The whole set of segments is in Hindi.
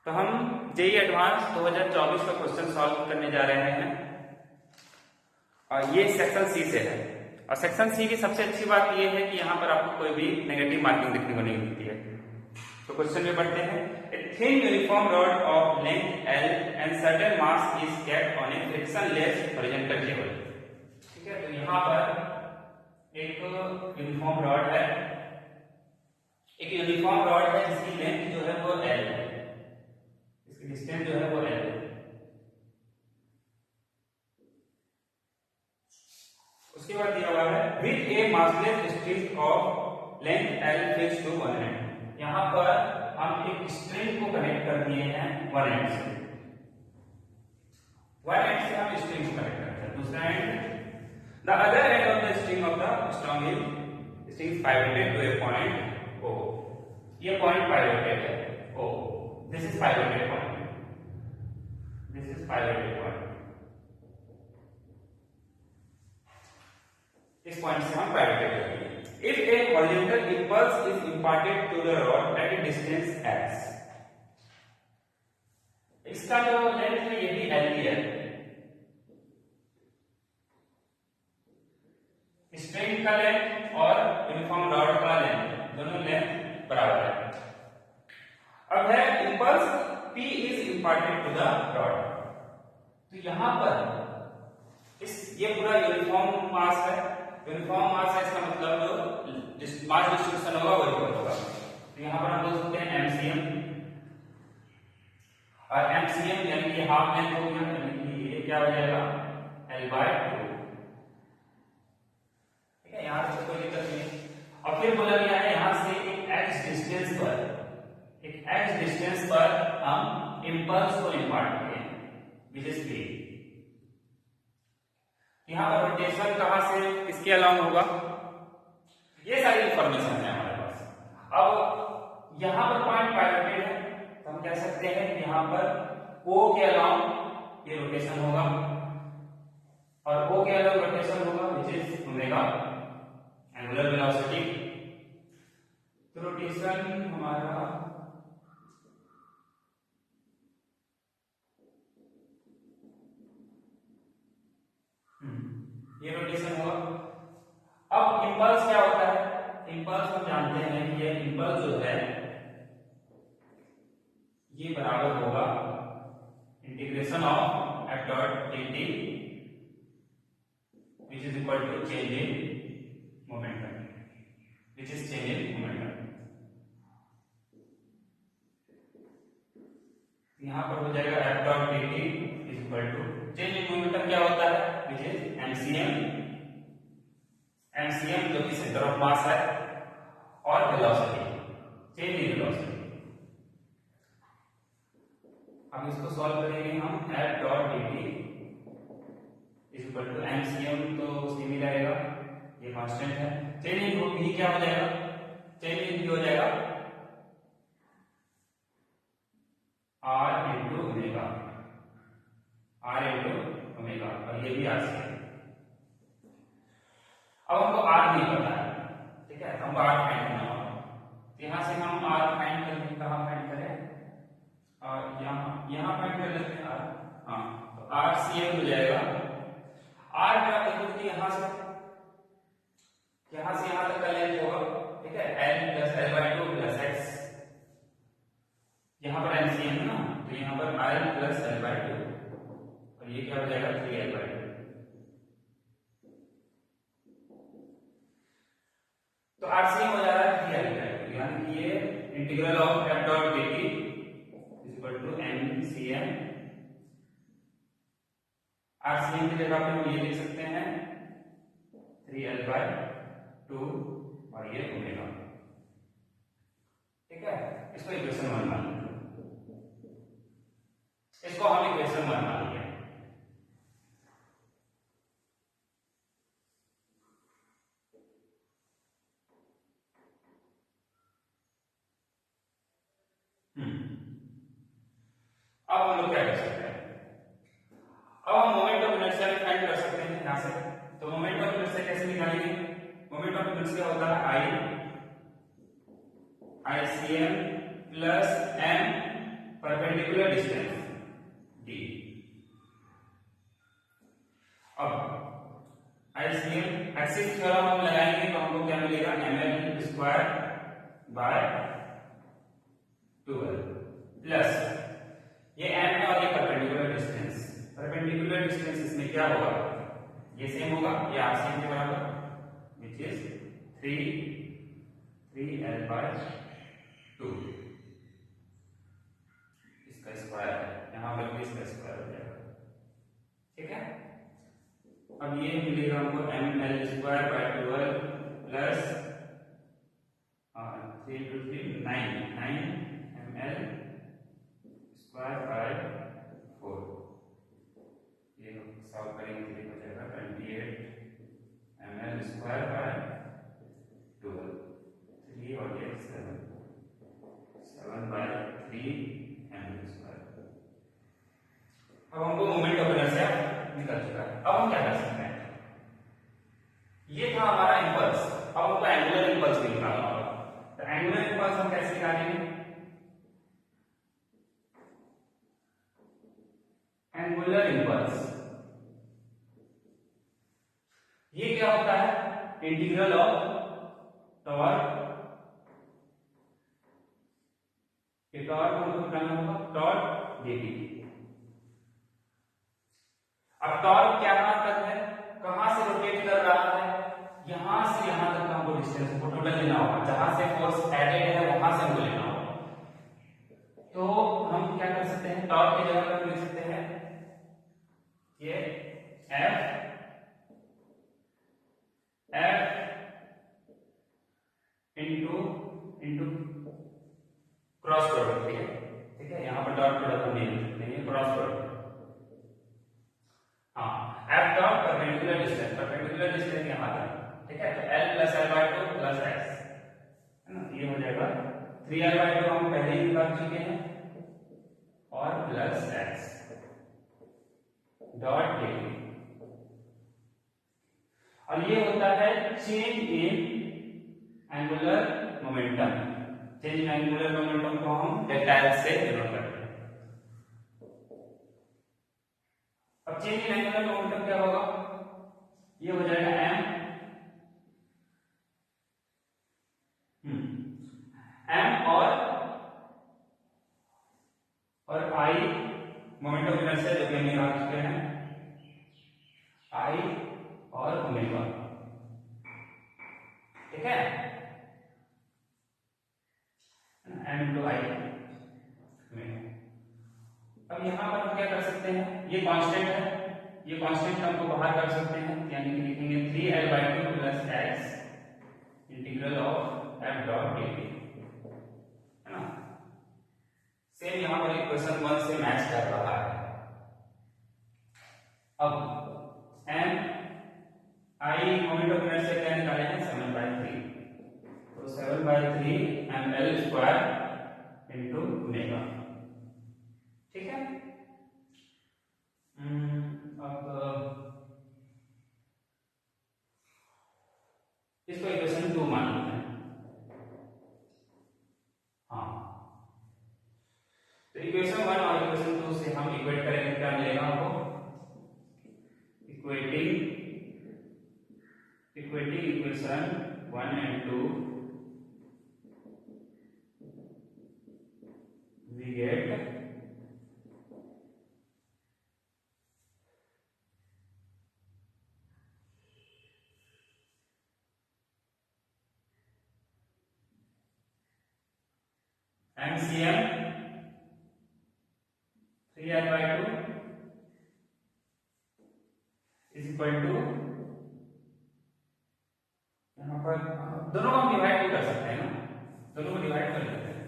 तो हम जेईई एडवांस 2024 का क्वेश्चन सॉल्व करने जा रहे हैं और ये सेक्शन सी से है। और सेक्शन सी की सबसे अच्छी बात ये है कि यहाँ पर आपको कोई भी नेगेटिव मार्किंग देखने को नहीं मिलती है। तो क्वेश्चन में पढ़ते हैं, a thin uniform rod of length L and certain mass is kept on A frictionless horizontal table. ठीक है, तो यहाँ पर एक यूनिफॉर्म रॉड है, एक यूनिफॉर्म रॉड है जिसकी लेंथ जो है वो एल है, इसकी डिस्टेंस जो है वो एल है। उसके बाद दिया हुआ है with a massless string of length L fixed to one end. यहां पर हम एक स्ट्रिंग को कनेक्ट कर दिए हैं वन एंड से, वन एंड से हम स्ट्रिंग को कनेक्ट करते हैं। दूसरा end, the other end of the string of the strong is string pivoted to a point O. ये पॉइंट पाइवोटेड है O, this is pivoted point, this is pivoted point. इस पॉइंट से हम पाइवोटेड करेंगे। If a horizontal impulse is imparted to the rod at a distance x, इसका जो लेंथ है ये भी l ही है। स्ट्रिंग का लेंथ और यूनिफॉर्म रॉड का लेंथ दोनों लेंथ बराबर है। अब है impulse p is imparted to the rod, तो यहां पर ये पूरा यूनिफॉर्म मास है, यूनिफॉर्म मास है, इसका मतलब जो मास डिस्ट्रीब्यूशन होगा वो इक्वल होगा। तो यहाँ पर हम बोल सकते हैं एमसीएम, और एमसीएम यानी कि हाफ लेंथ हो गया, यानी कि ये क्या हो जाएगा L/2। ठीक है, यहाँ से कोई दिक्कत नहीं। और फिर बोला गया है यहाँ से एक x डिस्टेंस पर, एक x डिस्टेंस पर हम इंपल्स को इंपार्ट करें विच इज p। यहाँ पर रोटेशन कहां से किसके अलाउंग होगा, ये सारी इंफॉर्मेशन है हमारे पास। अब यहाँ पर पॉइंट पाइवोटेड है, तो हम कह सकते हैं कि यहाँ पर O के अलाउंग ये रोटेशन होगा, और O के अलाउंग रोटेशन होगा which is omega angular velocity. तो रोटेशन हमारा ये रोटेशन होगा। अब इंपल्स क्या होता है, इंपल्स हम जानते हैं कि ये इंपल्स जो है ये बराबर होगा integration of f dot dt which is equal to change in momentum, which is change in momentum। यहां पर हो जाएगा f dot dt is equal to change in momentum क्या होता है which is mcm, mcm जो कि सेंटर ऑफ मास है, और वेलोसिटी चेंज इन वेलोसिटी। अब इसको सॉल्व करेंगे हम f dot dt is equal to mcm, तो सेम ही रहेगा, ये कांस्टेंट है। चेंज इन v क्या हो जाएगा, चेंज इन v हो जाएगा r into omega, r into omega, और ये भी r से। अब हमको r नहीं पता है, ठीक है, हमको r फाइंड करना होगा। तो यहाँ से हम r फाइंड करेंगे, कहाँ फाइंड करें, और यहाँ फाइंड कर लेते हैं r। हाँ, तो RCM हो जाएगा, r का इक्वल टू यहाँ से यहाँ तक का लेंथ होगा, ठीक है, l plus L/2 plus x। यहाँ पर MCM है ना, तो यहाँ पर l प्लस L/2, और ये क्या हो जाएगा 3L/2। तो RCM हो जा रहा है 3L/2, यानी कि ये integral of f dot dt is equal to MCM। RCM की जगह पे हम ये लिख सकते हैं 3L/2 और ये ओमेगा। ठीक है, इसको इक्वेशन 1 मान लीजिए, इसको हम इक्वेशन 1 मान लिया। अब हम लोग क्या कर सकते हैं, अब हम मोमेंट ऑफ इनर्शिया फाइंड कर सकते हैं यहां से। तो मोमेंट ऑफ इनर्शिया कैसे निकालेंगे, मोमेंट ऑफ इनर्शिया होता है I ICM plus m perpendicular distance d। अब आईसीएम एक्सिस थ्योरम हम लगाएंगे तो हमको क्या मिलेगा, ml स्क्वायर बाय 12 प्लस ये m है और ये परपेंडिकुलर डिस्टेंस। परपेंडिकुलर डिस्टेंस इसमें क्या होगा, ये सेम होगा, ये आरसीएम के बराबर विच इज 3l बाय 2, इसका स्क्वायर है, यहां पर भी इसका स्क्वायर हो जाएगा। ठीक है, अब ये मिलेगा हमको ml square by 12 plus 3 to 3 9 ml square by 4, ये सॉल्व करेंगे तो हो जाएगा 28 ml स्क्वायर बाय 12, 3 और ये 7 बाय 3 ml स्क्वायर। अब हमको मोमेंट ऑफ इनर्शिया निकल चुका है। अब हम क्या कर सकते हैं, ये था हमारा इंपल्स, अब हमको एंगुलर इंपल्स भी निकालना होगा। तो एंगुलर इंपल्स हम कैसे निकालेंगे, एंगुलर इंपल्स ये क्या होता है, इंटीग्रल ऑफ टॉर्क, ये टॉर्क हमको निकालना होगा, टॉर्क dt। अब टॉर्क क्या तक है, कहां से रोटेट कर रहा है, यहां से यहां तक हमको डिस्टेंस को टोटल लेना होगा, जहां से फोर्स एडेड है वहां से हमको लेना होगा। तो हम क्या कर सकते हैं, टॉर्क की जगह पर लिख सकते हैं ये F इंटू क्रॉस प्रोडक्ट। ठीक है, यहां पर डॉट प्रोडक्ट हम नहीं लिख सकते हैं, क्रॉस प्रोडक्ट। हाँ, F dot perpendicular distance, perpendicular distance यहां तक। ठीक है, तो L plus L/2 plus x है ना, ये हो जाएगा 3L/2 हम पहले ही निकाल चुके हैं और प्लस x डॉट dt। और ये होता है change in angular momentum. Change in angular momentum को हम डेल्टा से डिनोट करते हैं। अब चेंज इन एंगुलर मोमेंटम क्या होगा, ये हो जाएगा m और I मोमेंट ऑफ इनर्शिया जो कि हम निकाल चुके हैं, I और ओमेगा। ठीक है, m टू I। अब यहां पर हम क्या कर सकते हैं, ये कांस्टेंट है, ये कांस्टेंट हम को बाहर कर सकते हैं, यानी कि लिखेंगे 3L/2 plus x integral of f dot dt, है ना। सेम यहां पर इक्वेशन 1 से मैच कर रहा है। अब m I moment of inertia क्या निकाले हैं, 7/3, तो 7/3 ml स्क्वायर इंटू ओमेगा। ठीक है, अब इसको इक्वेशन 2 मान लेते हैं। हाँ, तो इक्वेशन 1 और इक्वेशन 2 से हम इक्वेट करेंगे, क्या मिलेगा हमको, equating equation 1 and 2 we get MCM 3L/2 is equal to, यहाँ पर दोनों को हम डिवाइड कर सकते हैं ना, दोनों को डिवाइड कर लेते हैं।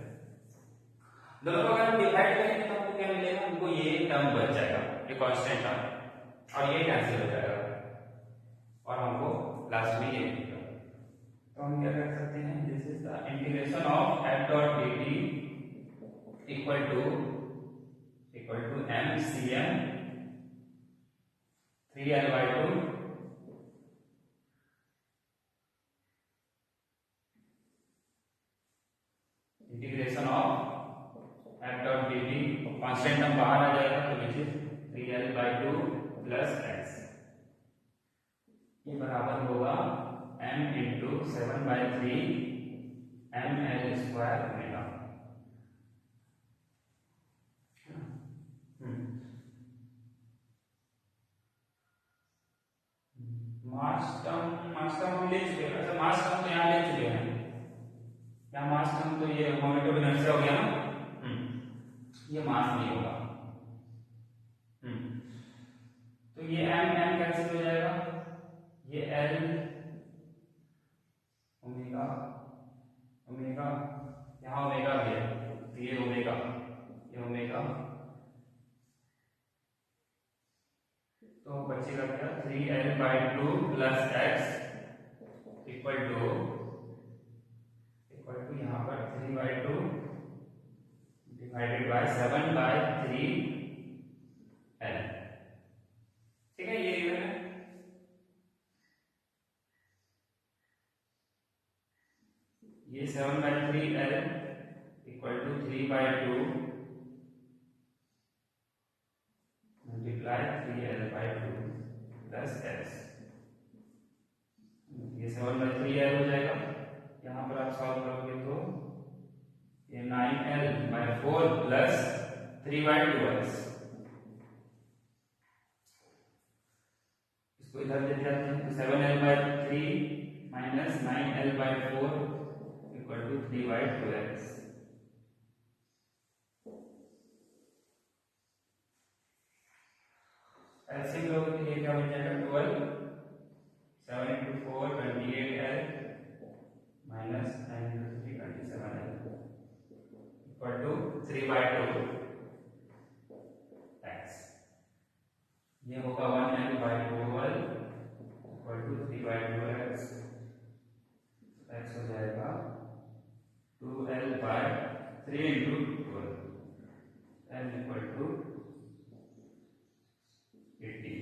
दोनों को अगर हम डिवाइड करेंगे तो हमको क्या मिलेगा, हमको ये टर्म बच जाएगा, ये कांस्टेंट टर्म, और ये कैंसिल हो जाएगा और हमको लास्ट में ये मिलेगा। तो हम क्या कर सकते हैं, this is the integration of f dot dt equal to MCM 3L/2 integration of f dot dt m into 7/3 ml square omega. Mass term हम ले चुके हैं। अच्छा, मास टर्म तो यहाँ ले चुके हैं, यहाँ मास टर्म तो ये मोमेंट ऑफ इनर्शिया हो गया ना, ये मास नहीं होगा। तो ये m कैंसिल हो जाएगा, ये l ओमेगा ओमेगा, यहाँ ओमेगा भी है, ये ओमेगा, ये ओमेगा, तो बचेगा क्या 3l/2 plus x equal to यहाँ पर 3/2 डिवाइडेड बाय 7/3l। ठीक है, ये है ये 7/3l equal to 3/2 multiply 3l/2 plus x। ये 7/3l हो जाएगा। यहाँ पर आप सॉल्व करोगे तो ये 9l/4 प्लस 3/2x। इसको इधर ले जाते हैं तो 7l/3 minus 9l/4 equal to 3/2x। LCM लोगे तो ये क्या बन जाएगा 12, 7 into 4 28l minus 9 into 3 27l equal to 3/2x। ये होगा 1l/12 equal to 3/2x। x हो जाएगा 2l/3 into 12 l equal to 80।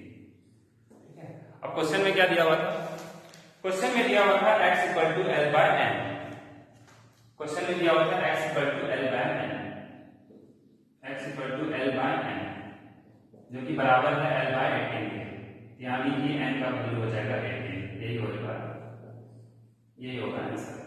ठीक है, अब क्वेश्चन में क्या दिया हुआ था? क्वेश्चन में दिया हुआ था x equal to l/n। Question में दिया हुआ था x equal to l/n, x equal to l/n जो कि बराबर है l/18 के, यानी कि n का वैल्यू हो जाएगा 18। यही होगा आंसर।